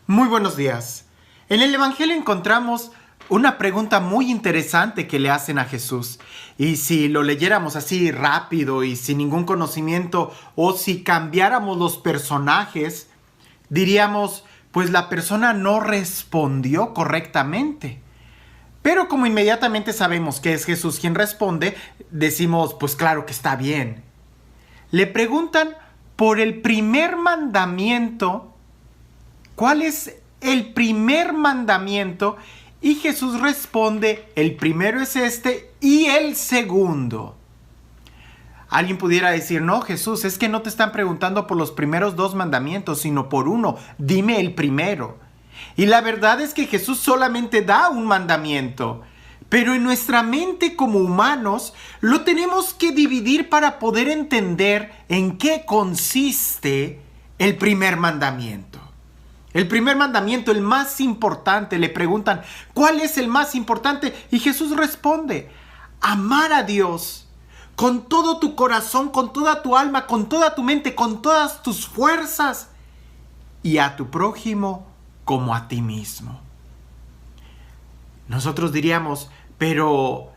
Muy buenos días. En el Evangelio encontramos una pregunta muy interesante que le hacen a Jesús. Y si lo leyéramos así rápido y sin ningún conocimiento, o si cambiáramos los personajes, diríamos, pues la persona no respondió correctamente. Pero como inmediatamente sabemos que es Jesús quien responde, decimos, pues claro que está bien. Le preguntan por el primer mandamiento. ¿Cuál es el primer mandamiento? Y Jesús responde, el primero es este y el segundo. Alguien pudiera decir, no, Jesús, es que no te están preguntando por los primeros dos mandamientos, sino por uno. Dime el primero. Y la verdad es que Jesús solamente da un mandamiento. Pero en nuestra mente como humanos lo tenemos que dividir para poder entender en qué consiste el primer mandamiento. El primer mandamiento, el más importante, le preguntan, ¿cuál es el más importante? Y Jesús responde, amar a Dios con todo tu corazón, con toda tu alma, con toda tu mente, con todas tus fuerzas y a tu prójimo como a ti mismo. Nosotros diríamos, pero,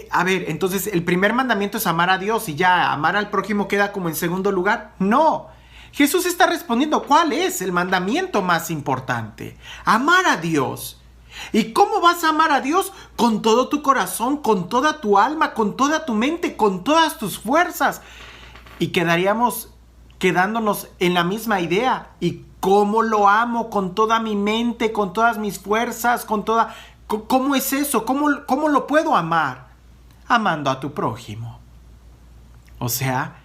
a ver, entonces el primer mandamiento es amar a Dios y ya amar al prójimo queda como en segundo lugar. No. Jesús está respondiendo, ¿cuál es el mandamiento más importante? Amar a Dios. ¿Y cómo vas a amar a Dios? Con todo tu corazón, con toda tu alma, con toda tu mente, con todas tus fuerzas. Y quedándonos en la misma idea. ¿Y cómo lo amo? Con toda mi mente, con todas mis fuerzas, con toda... ¿Cómo es eso? ¿Cómo lo puedo amar? Amando a tu prójimo. O sea,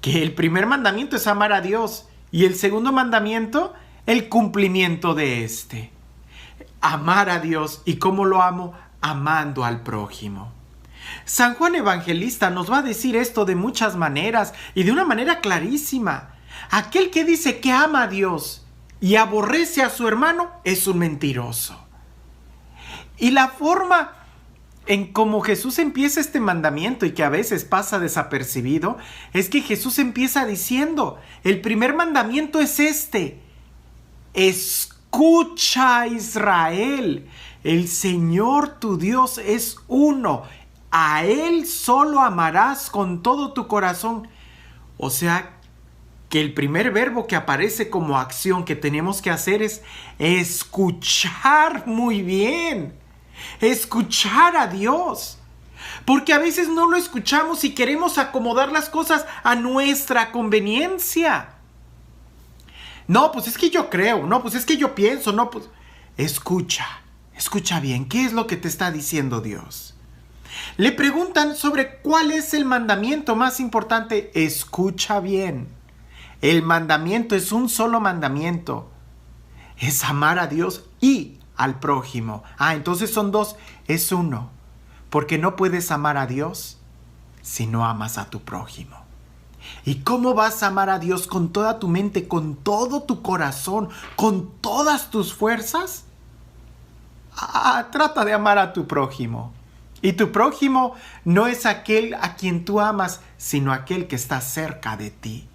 que el primer mandamiento es amar a Dios y el segundo mandamiento, el cumplimiento de este. Amar a Dios. ¿Y cómo lo amo? Amando al prójimo. San Juan Evangelista nos va a decir esto de muchas maneras y de una manera clarísima. Aquel que dice que ama a Dios y aborrece a su hermano es un mentiroso. Y la forma en cómo Jesús empieza este mandamiento y que a veces pasa desapercibido, es que Jesús empieza diciendo, el primer mandamiento es este, escucha Israel, el Señor tu Dios es uno, a Él solo amarás con todo tu corazón. O sea, que el primer verbo que aparece como acción que tenemos que hacer es escuchar muy bien. Escuchar a Dios, porque a veces no lo escuchamos y queremos acomodar las cosas a nuestra conveniencia. No, pues es que yo creo, no, pues es que yo pienso, no, pues escucha bien, ¿qué es lo que te está diciendo Dios? Le preguntan sobre cuál es el mandamiento más importante, escucha bien. El mandamiento es un solo mandamiento, es amar a Dios y al prójimo. Entonces son dos, es uno. Porque no puedes amar a Dios si no amas a tu prójimo. ¿Y cómo vas a amar a Dios con toda tu mente, con todo tu corazón, con todas tus fuerzas? Trata de amar a tu prójimo. Y tu prójimo no es aquel a quien tú amas, sino aquel que está cerca de ti.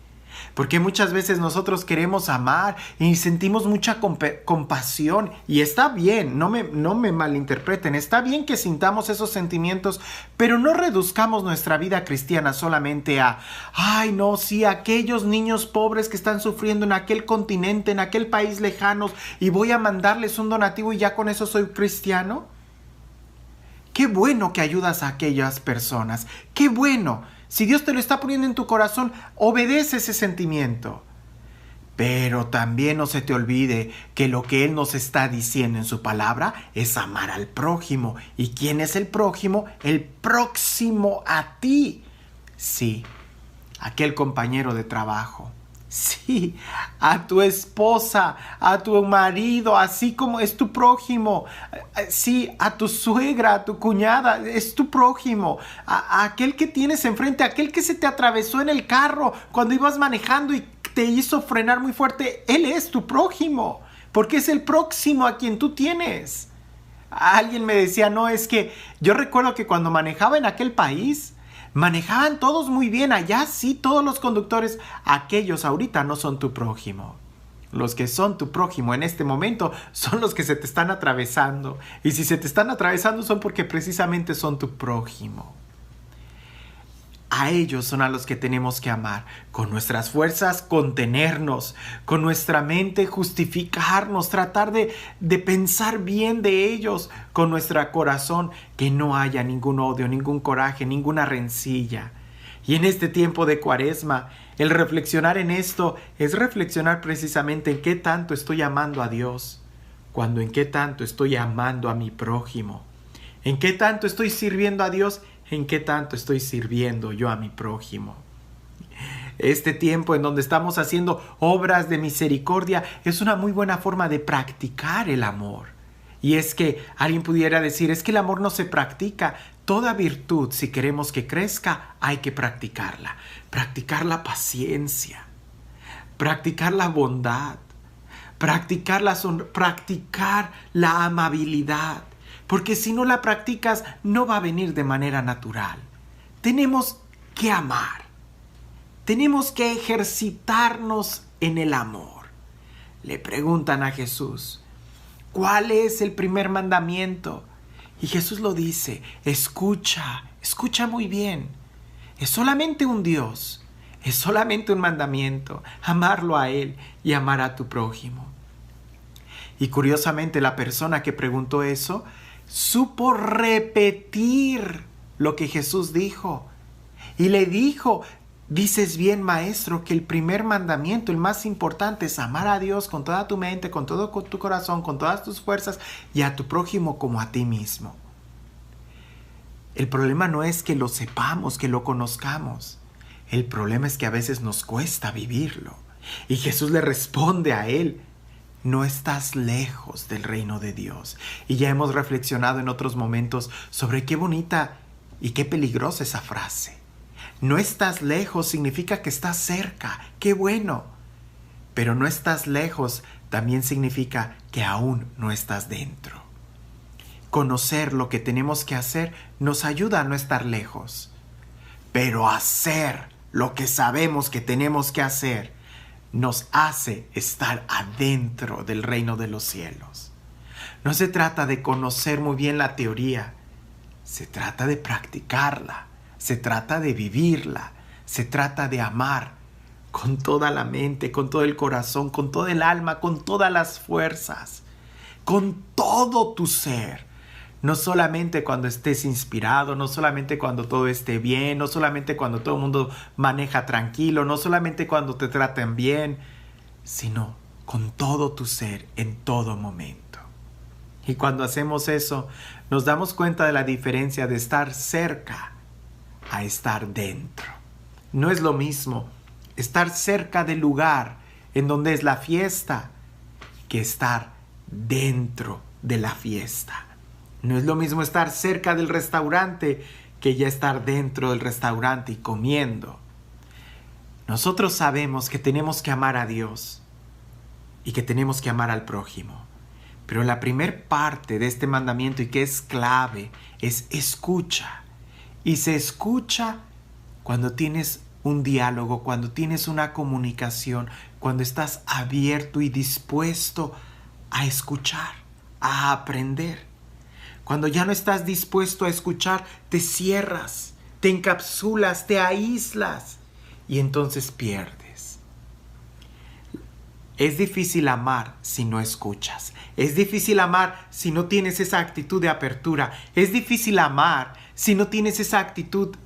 Porque muchas veces nosotros queremos amar y sentimos mucha compasión. Y está bien, no me malinterpreten, está bien que sintamos esos sentimientos, pero no reduzcamos nuestra vida cristiana solamente a, aquellos niños pobres que están sufriendo en aquel continente, en aquel país lejano, y voy a mandarles un donativo y ya con eso soy cristiano. Qué bueno que ayudas a aquellas personas, qué bueno. Si Dios te lo está poniendo en tu corazón, obedece ese sentimiento. Pero también no se te olvide que lo que Él nos está diciendo en su palabra es amar al prójimo. ¿Y quién es el prójimo? El próximo a ti. Sí, aquel compañero de trabajo. Sí, a tu esposa, a tu marido, así como es tu prójimo. Sí, a tu suegra, a tu cuñada, es tu prójimo. A aquel que tienes enfrente, aquel que se te atravesó en el carro cuando ibas manejando y te hizo frenar muy fuerte. Él es tu prójimo, porque es el próximo a quien tú tienes. Alguien me decía, no, es que yo recuerdo que cuando manejaba en aquel país, manejaban todos muy bien, allá sí, todos los conductores, aquellos ahorita no son tu prójimo. Los que son tu prójimo en este momento son los que se te están atravesando. Y si se te están atravesando son porque precisamente son tu prójimo. A ellos son a los que tenemos que amar. Con nuestras fuerzas contenernos, con nuestra mente justificarnos, tratar de pensar bien de ellos, con nuestro corazón que no haya ningún odio, ningún coraje, ninguna rencilla. Y en este tiempo de Cuaresma, el reflexionar en esto es reflexionar precisamente en qué tanto estoy amando a Dios, cuando en qué tanto estoy amando a mi prójimo, en qué tanto estoy sirviendo a Dios, en qué tanto estoy sirviendo yo a mi prójimo. Este tiempo en donde estamos haciendo obras de misericordia es una muy buena forma de practicar el amor. Y es que alguien pudiera decir, es que el amor no se practica. Toda virtud, si queremos que crezca, hay que practicarla. Practicar la paciencia, practicar la bondad, practicar la amabilidad. Porque si no la practicas, no va a venir de manera natural. Tenemos que amar. Tenemos que ejercitarnos en el amor. Le preguntan a Jesús, ¿cuál es el primer mandamiento? Y Jesús lo dice, escucha muy bien. Es solamente un Dios, es solamente un mandamiento, amarlo a Él y amar a tu prójimo. Y curiosamente la persona que preguntó eso, supo repetir lo que Jesús dijo. Y le dijo, dices bien, maestro, que el primer mandamiento, el más importante, es amar a Dios con toda tu mente, con todo tu corazón, con todas tus fuerzas y a tu prójimo como a ti mismo. El problema no es que lo sepamos, que lo conozcamos. El problema es que a veces nos cuesta vivirlo. Y Jesús le responde a él, no estás lejos del reino de Dios. Y ya hemos reflexionado en otros momentos sobre qué bonita y qué peligrosa esa frase. No estás lejos significa que estás cerca. ¡Qué bueno! Pero no estás lejos también significa que aún no estás dentro. Conocer lo que tenemos que hacer nos ayuda a no estar lejos. Pero hacer lo que sabemos que tenemos que hacer nos hace estar adentro del reino de los cielos. No se trata de conocer muy bien la teoría, se trata de practicarla, se trata de vivirla, se trata de amar con toda la mente, con todo el corazón, con todo el alma, con todas las fuerzas, con todo tu ser. No solamente cuando estés inspirado, no solamente cuando todo esté bien, no solamente cuando todo el mundo maneja tranquilo, no solamente cuando te tratan bien, sino con todo tu ser en todo momento. Y cuando hacemos eso, nos damos cuenta de la diferencia de estar cerca a estar dentro. No es lo mismo estar cerca del lugar en donde es la fiesta que estar dentro de la fiesta. No es lo mismo estar cerca del restaurante que ya estar dentro del restaurante y comiendo. Nosotros sabemos que tenemos que amar a Dios y que tenemos que amar al prójimo. Pero la primer parte de este mandamiento y que es clave es escucha. Y se escucha cuando tienes un diálogo, cuando tienes una comunicación, cuando estás abierto y dispuesto a escuchar, a aprender. Cuando ya no estás dispuesto a escuchar, te cierras, te encapsulas, te aíslas y entonces pierdes. Es difícil amar si no escuchas. Es difícil amar si no tienes esa actitud de apertura. Es difícil amar si no tienes esa actitud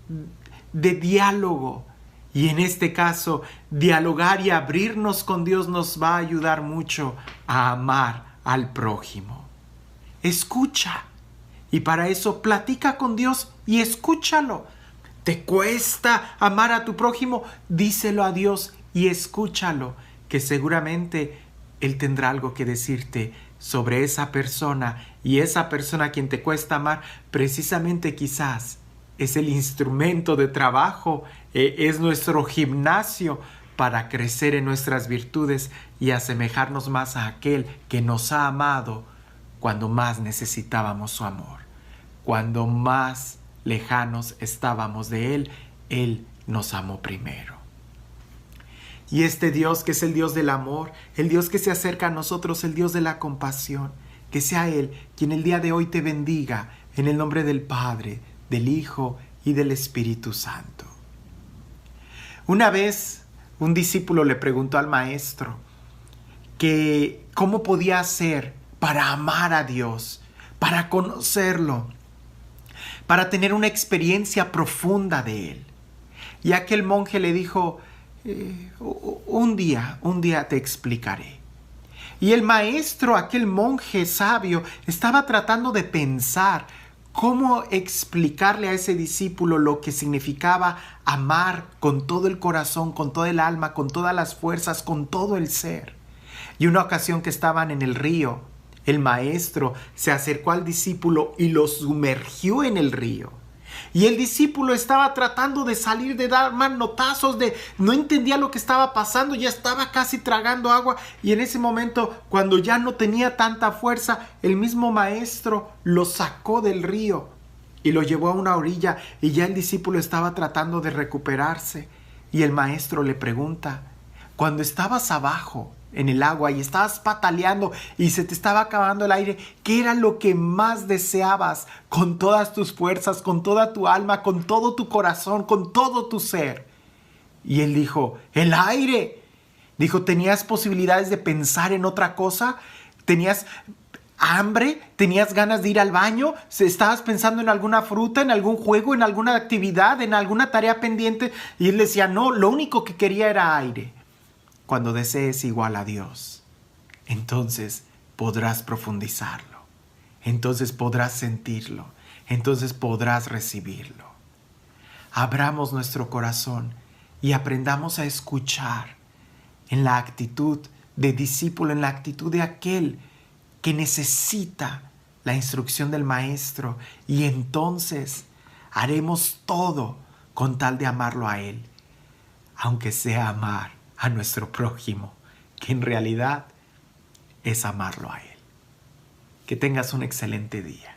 de diálogo. Y en este caso, dialogar y abrirnos con Dios nos va a ayudar mucho a amar al prójimo. Escucha. Y para eso platica con Dios y escúchalo. ¿Te cuesta amar a tu prójimo? Díselo a Dios y escúchalo, que seguramente Él tendrá algo que decirte sobre esa persona. Y esa persona a quien te cuesta amar, precisamente quizás es el instrumento de trabajo, es nuestro gimnasio para crecer en nuestras virtudes y asemejarnos más a aquel que nos ha amado cuando más necesitábamos su amor. Cuando más lejanos estábamos de Él, Él nos amó primero. Y este Dios que es el Dios del amor, el Dios que se acerca a nosotros, el Dios de la compasión, que sea Él quien el día de hoy te bendiga en el nombre del Padre, del Hijo y del Espíritu Santo. Una vez un discípulo le preguntó al maestro que cómo podía hacer para amar a Dios, para conocerlo, para tener una experiencia profunda de Él. Y aquel monje le dijo, un día te explicaré. Y el maestro, aquel monje sabio, estaba tratando de pensar cómo explicarle a ese discípulo lo que significaba amar con todo el corazón, con todo el alma, con todas las fuerzas, con todo el ser. Y una ocasión que estaban en el río, el maestro se acercó al discípulo y lo sumergió en el río. Y el discípulo estaba tratando de salir, de dar manotazos, no entendía lo que estaba pasando, ya estaba casi tragando agua. Y en ese momento, cuando ya no tenía tanta fuerza, el mismo maestro lo sacó del río y lo llevó a una orilla. Y ya el discípulo estaba tratando de recuperarse. Y el maestro le pregunta, cuando estabas abajo en el agua y estabas pataleando y se te estaba acabando el aire, ¿qué era lo que más deseabas con todas tus fuerzas, con toda tu alma, con todo tu corazón, con todo tu ser? Y él dijo, el aire. Dijo, ¿tenías posibilidades de pensar en otra cosa? ¿Tenías hambre? ¿Tenías ganas de ir al baño? ¿Estabas pensando en alguna fruta, en algún juego, en alguna actividad, en alguna tarea pendiente? Y él decía, no, lo único que quería era aire. Cuando desees igual a Dios, entonces podrás profundizarlo, entonces podrás sentirlo, entonces podrás recibirlo. Abramos nuestro corazón y aprendamos a escuchar en la actitud de discípulo, en la actitud de aquel que necesita la instrucción del Maestro, y entonces haremos todo con tal de amarlo a Él, aunque sea amar a nuestro prójimo, que en realidad es amarlo a Él. Que tengas un excelente día.